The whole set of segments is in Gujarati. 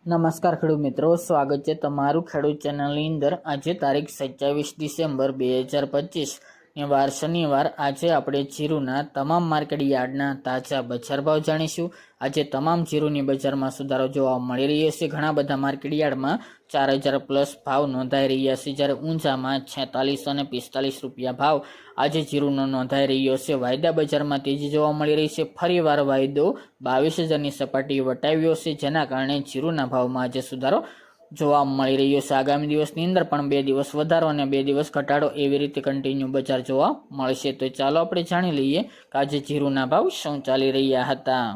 નમસ્કાર ખેડૂત મિત્રો, સ્વાગત છે તમારું ખેડૂત ચેનલની અંદર। આજે તારીખ 27 ડિસેમ્બર 2025 ને વાર શનિવાર। આજે આપણે જીરુના તમામ માર્કેટ યાર્ડના તાજા બજાર ભાવ જાણીશું। આજે તમામ જીરુની બજારમાં સુધારો જોવા મળી રહ્યો છે। ઘણા બધા માર્કેટ યાર્ડમાં 4000 પ્લસ ભાવ નોંધાઈ રહ્યા છે, જ્યારે ઊંઝામાં 4645 રૂપિયા ભાવ આજે જીરુનો નોંધાઈ રહ્યો છે। વાયદા બજારમાં તેજી જોવા મળી રહી છે। ફરીવાર વાયદો 22000ની સપાટી વટાવ્યો છે, જેના કારણે જીરુના ભાવમાં આજે સુધારો જોવા મળી રહ્યો છે। આગામી દિવસની અંદર પણ 2 દિવસ વધારો અને 2 દિવસ ઘટાડો એવી રીતે કન્ટિન્યુ બજાર જોવા મળશે। તો ચાલો આપણે જાણી લઈએ કે આજે જીરુના ભાવ શું ચાલી રહ્યા હતા।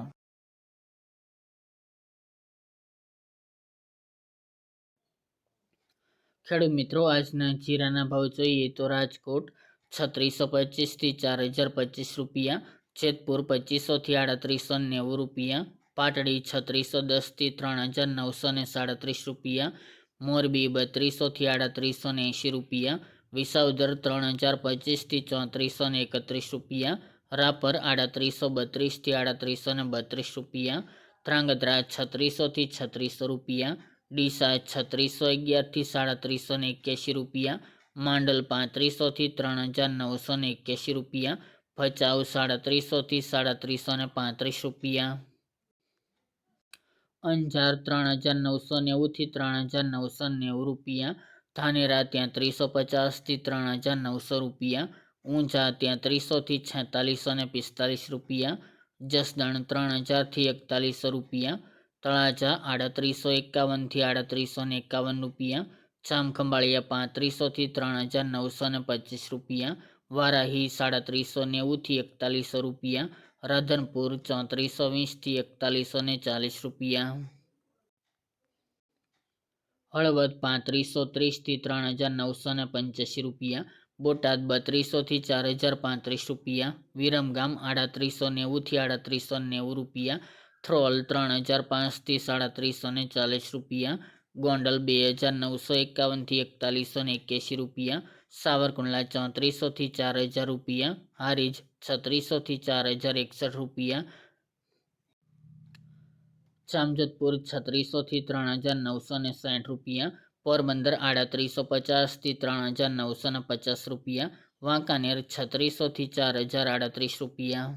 ખેડૂત મિત્રો, આજના જીરાના ભાવ જોઈએ તો રાજકોટ 3625 થી 4025 રૂપિયા, જેતપુર 2500 થી 3890 રૂપિયા, પાટડી 3610 થી 3937 રૂપિયા, મોરબી 3200 થી 3880 રૂપિયા, વિસાવદર 3025 થી 3431 રૂપિયા, રાપર 3832 થી 3832 રૂપિયા, ધ્રાંગધ્રા 3600 થી 3600 રૂપિયા, ડીસા 3611 થી 3781 રૂપિયા, માંડલ 3500 થી 3981 રૂપિયા, ભચાઉ 3700 થી 3735 રૂપિયા, અંજાર 3990 થી 3990 રૂપિયા, ધાનેરા 3350 થી 3900 રૂપિયા, ઊંઝા 3300 થી 4645 રૂપિયા, જસદણ 3000 થી 4100 રૂપિયા, તળાજા 3851 થી 3851 રૂપિયા, જામખંભાળિયા 3500 થી 3925 રૂપિયા, વારાહી 3790 થી 4100 રૂપિયા, રાધનપુર 3420 થી 4140 રૂપિયા, હળવદ 3530 થી 3985 રૂપિયા, બોટાદ 3200 થી 4035 રૂપિયા, વિરમગામ 3890 થી 3890 રૂપિયા, થ્રોલ 3005 થી 3740 રૂપિયા, ગોંડલ 2951 થી 4181 રૂપિયા, સાવરકુંડલા 3400 થી 4000 રૂપિયા, હારીજ 3600 થી 4061 રૂપિયા, જામજોધપુર 3600 થી 3960 રૂપિયા, પોરબંદર 3850 થી 3950 રૂપિયા, વાંકાનેર 3600 થી 4038 રૂપિયા,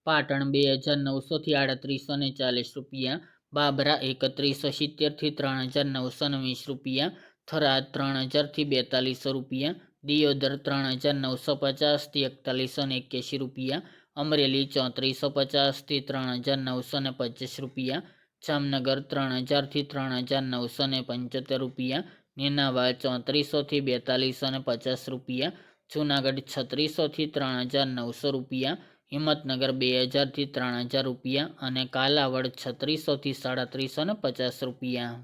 પાટણ 2900 થી 3840 રૂપિયા, બાબરા 3170 થી 3920 રૂપિયા, થરાદ 3000 થી 4200 રૂપિયા, દિયોદર 3950 થી 4181 રૂપિયા, અમરેલી 3450 થી 3925 રૂપિયા, જામનગર 3000 થી 3975 રૂપિયા, નેનાવા 3400 થી 4250 રૂપિયા, જૂનાગઢ 3600 થી 3900 રૂપિયા, હિંમતનગર 2000 થી 3000 રૂપિયા અને કાલાવડ 3600 થી 3750 રૂપિયા।